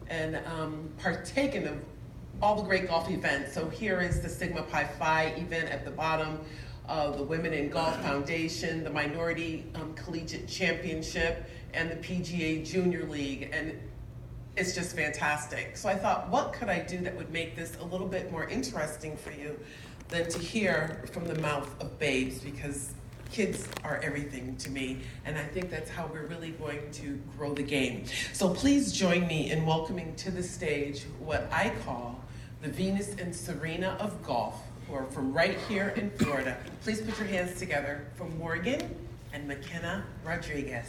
and partaken of all the great golf events. So here is the Sigma Pi Phi event at the bottom, the Women in Golf Foundation, the Minority Collegiate Championship, and the PGA Junior League, and it's just fantastic. So I thought, what could I do that would make this a little bit more interesting for you than to hear from the mouth of babes, because kids are everything to me, and I think that's how we're really going to grow the game. So please join me in welcoming to the stage what I call the Venus and Serena of golf, who are from right here in Florida. Please put your hands together for Morgan and McKenna Rodriguez.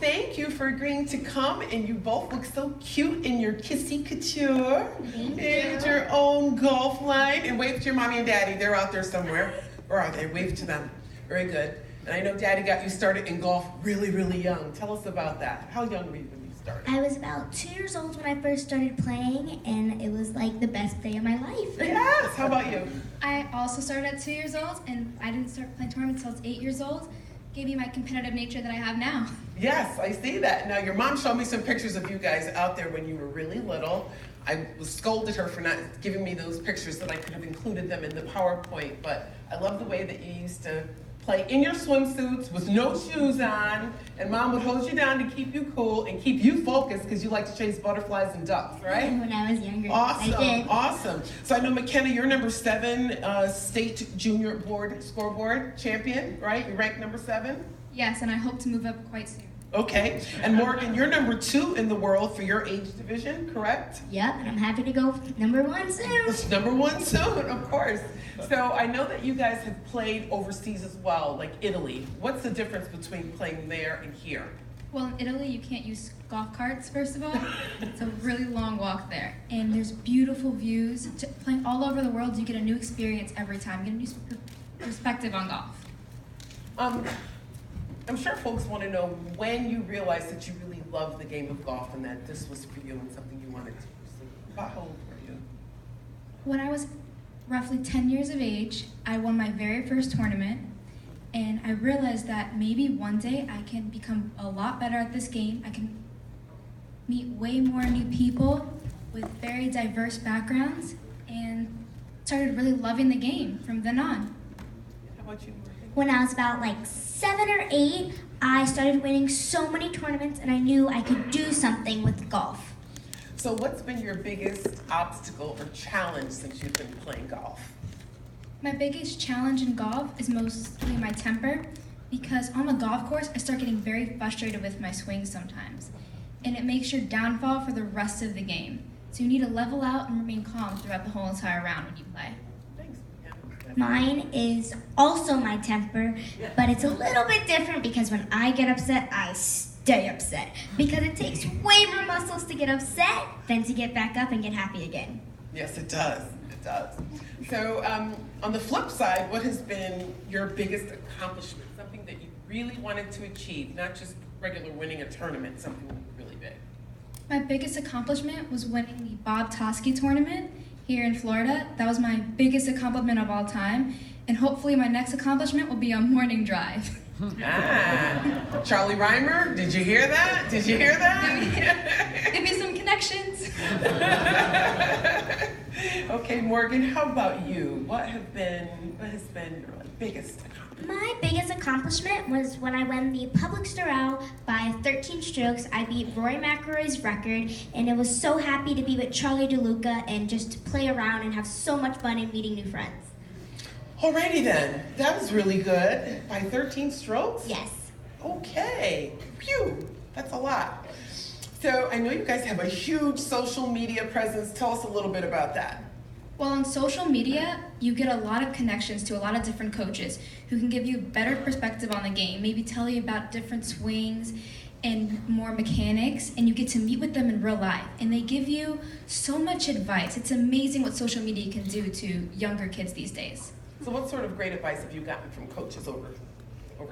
Thank you for agreeing to come, and you both look so cute in your KISSI Couture. And your own golf line. And wave to your mommy and daddy. They're out there somewhere. Or are they? Wave to them. Very good. And I know Daddy got you started in golf really, really young. Tell us about that. How young were you when you started? I was about 2 years old when I first started playing, and it was like the best day of my life. Yes. How about you? I also started at 2 years old, and I didn't start playing tournaments until I was 8 years old. Gave me my competitive nature that I have now. Yes, I see that. Now, your mom showed me some pictures of you guys out there when you were really little. I scolded her for not giving me those pictures, that I could have included them in the PowerPoint, but I love the way that you used to play in your swimsuits with no shoes on, and Mom would hold you down to keep you cool and keep you focused because you like to chase butterflies and ducks, right? When I was younger, awesome, I did. Awesome. So I know, McKenna, you're number 7 state junior board scoreboard champion, right? You ranked number 7? Yes, and I hope to move up quite soon. Okay, and Morgan, you're number 2 in the world for your age division, correct? Yep, and I'm happy to go number 1 soon. It's number 1 soon, of course. So I know that you guys have played overseas as well, like Italy. What's the difference between playing there and here? Well, in Italy, you can't use golf carts, first of all. It's a really long walk there. And there's beautiful views. Playing all over the world, you get a new experience every time. You get a new perspective on golf. I'm sure folks want to know when you realized that you really loved the game of golf and that this was for you and something you wanted to pursue. About how old were you? When I was roughly 10 years of age, I won my very first tournament, and I realized that maybe one day I can become a lot better at this game. I can meet way more new people with very diverse backgrounds, and started really loving the game from then on. How about you, Morgan? When I was about like 7 or 8, I started winning so many tournaments, and I knew I could do something with golf. So what's been your biggest obstacle or challenge since you've been playing golf? My biggest challenge in golf is mostly my temper, because on the golf course, I start getting very frustrated with my swing sometimes, and it makes your downfall for the rest of the game. So you need to level out and remain calm throughout the whole entire round when you play. Thanks. Mine is also my temper, but it's a little bit different because when I get upset, I stay upset. Because it takes way more muscles to get upset than to get back up and get happy again. Yes, it does. It does. So on the flip side, what has been your biggest accomplishment? Something that you really wanted to achieve, not just regular winning a tournament, something really big. My biggest accomplishment was winning the Bob Toski tournament here in Florida. That was my biggest accomplishment of all time. And hopefully my next accomplishment will be on morning drive. Charlie Reimer, did you hear that? Did you hear that? Give me some connections. Okay, Morgan, how about you? What has been your biggest accomplishment? My biggest accomplishment was when I won the Public Storal by 13 strokes. I beat Rory McIlroy's record, and I was so happy to be with Charlie DeLuca and just to play around and have so much fun and meeting new friends. Alrighty then, that was really good. By 13 strokes? Yes. Okay, phew, that's a lot. So I know you guys have a huge social media presence. Tell us a little bit about that. Well, on social media, you get a lot of connections to a lot of different coaches who can give you a better perspective on the game, maybe tell you about different swings and more mechanics, and you get to meet with them in real life. And they give you so much advice. It's amazing what social media can do to younger kids these days. So what sort of great advice have you gotten from coaches over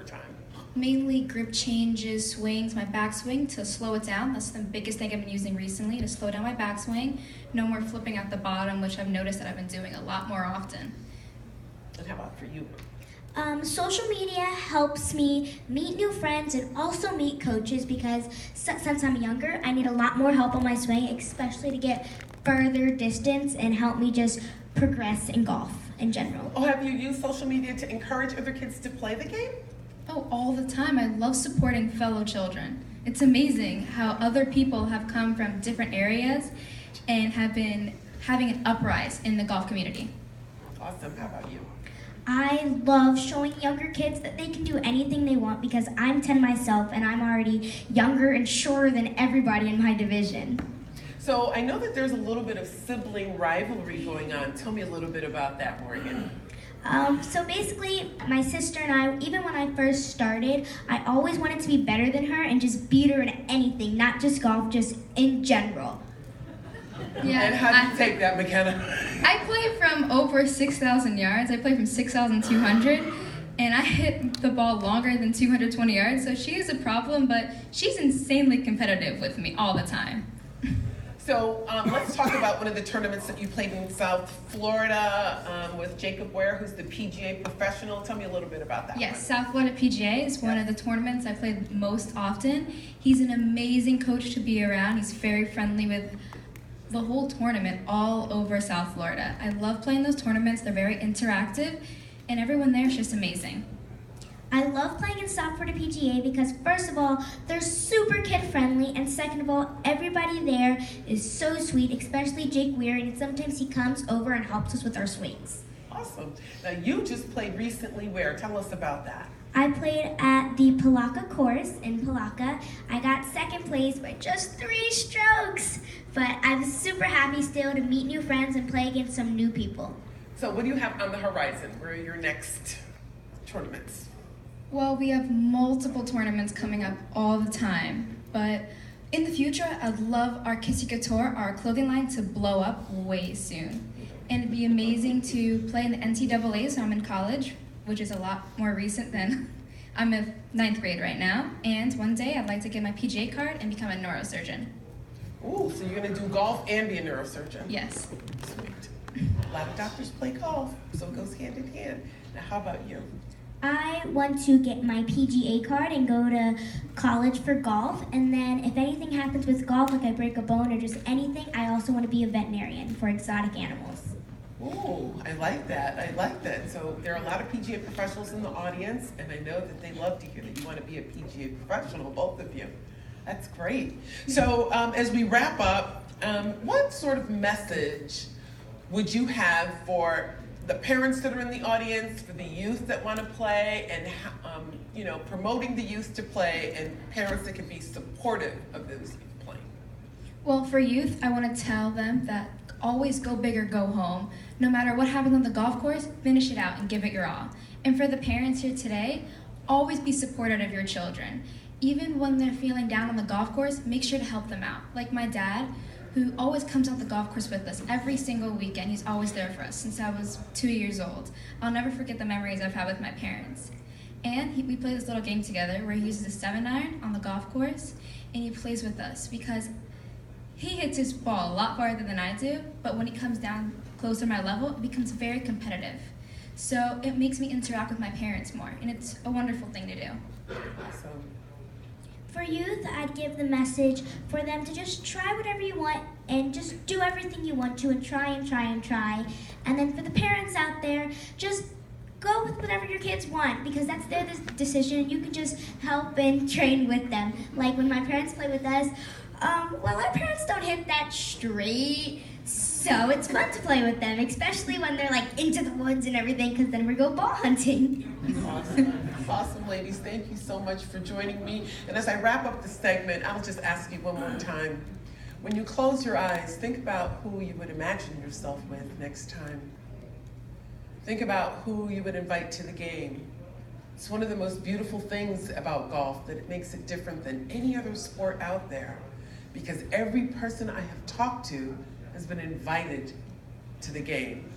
time? Mainly grip changes, swings, my backswing to slow it down. That's the biggest thing I've been using recently, to slow down my backswing. No more flipping at the bottom, which I've noticed that I've been doing a lot more often. And how about for you? Social media helps me meet new friends and also meet coaches because since I'm younger, I need a lot more help on my swing, especially to get further distance and help me just progress in golf in general. Oh, have you used social media to encourage other kids to play the game? Oh, all the time. I love supporting fellow children. It's amazing how other people have come from different areas and have been having an uprise in the golf community. Awesome. How about you? I love showing younger kids that they can do anything they want because I'm 10 myself and I'm already younger and shorter than everybody in my division. So I know that there's a little bit of sibling rivalry going on. Tell me a little bit about that, Morgan. So basically, my sister and I, even when I first started, I always wanted to be better than her and just beat her in anything, not just golf, just in general. Yeah, And how do you take that, McKenna? I play from over 6,000 yards. I play from 6,200, and I hit the ball longer than 220 yards, so she is a problem, but she's insanely competitive with me all the time. So let's talk about one of the tournaments that you played in South Florida with Jacob Ware, who's the PGA professional. Tell me a little bit about that. Yes, South Florida PGA is one of the tournaments I play most often. He's an amazing coach to be around. He's very friendly with the whole tournament all over South Florida. I love playing those tournaments. They're very interactive, and everyone there is just amazing. I love playing in South Florida PGA because first of all, they're super kid friendly, and second of all, everybody there is so sweet, especially Jake Weir, and sometimes he comes over and helps us with our swings. Awesome. Now you just played recently where? Tell us about that. I played at the Palaka course in Palaka. I got second place by just 3 strokes, but I'm super happy still to meet new friends and play against some new people. So what do you have on the horizon? Where are your next tournaments? Well, we have multiple tournaments coming up all the time, but in the future, I'd love our KISSI COUTURE, our clothing line, to blow up way soon. And it'd be amazing to play in the NCAA, so I'm in college, which is a lot more recent than I'm in 9th grade right now. And one day, I'd like to get my PGA card and become a neurosurgeon. Ooh, so you're gonna do golf and be a neurosurgeon? Yes. Sweet. A lot of doctors play golf, so it goes hand in hand. Now how about you? I want to get my PGA card and go to college for golf, and then if anything happens with golf, like I break a bone or just anything, I also want to be a veterinarian for exotic animals. Ooh, I like that. I like that. So there are a lot of PGA professionals in the audience, and I know that they love to hear that you want to be a PGA professional, both of you. That's great. So as we wrap up, what sort of message would you have for the parents that are in the audience, for the youth that want to play, and promoting the youth to play, and parents that can be supportive of those youth playing? Well, for youth, I want to tell them that always go big or go home. No matter what happens on the golf course, finish it out and give it your all. And for the parents here today, always be supportive of your children. Even when they're feeling down on the golf course, make sure to help them out. Like my dad, who always comes out the golf course with us every single weekend. He's always there for us since I was 2 years old. I'll never forget the memories I've had with my parents. And we play this little game together where he uses a 7-iron on the golf course, and he plays with us because he hits his ball a lot farther than I do, but when he comes down closer to my level, it becomes very competitive. So it makes me interact with my parents more, and it's a wonderful thing to do. Awesome. For youth, I'd give the message for them to just try whatever you want and just do everything you want to and try and try and try. And then for the parents out there, just go with whatever your kids want because that's their decision. You can just help and train with them. Like when my parents play with us, well, our parents don't hit that straight, so it's fun to play with them, especially when they're like into the woods and everything, because then we go ball hunting. Awesome. Awesome, ladies. Thank you so much for joining me. And as I wrap up the segment, I'll just ask you one more time. When you close your eyes, think about who you would imagine yourself with next time. Think about who you would invite to the game. It's one of the most beautiful things about golf, that it makes it different than any other sport out there, because every person I have talked to has been invited to the game.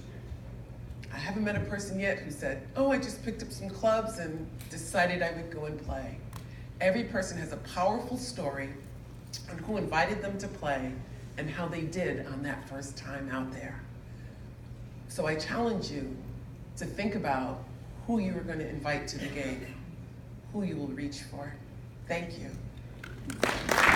I haven't met a person yet who said, oh, I just picked up some clubs and decided I would go and play. Every person has a powerful story on who invited them to play and how they did on that first time out there. So I challenge you to think about who you are going to invite to the game, who you will reach for. Thank you.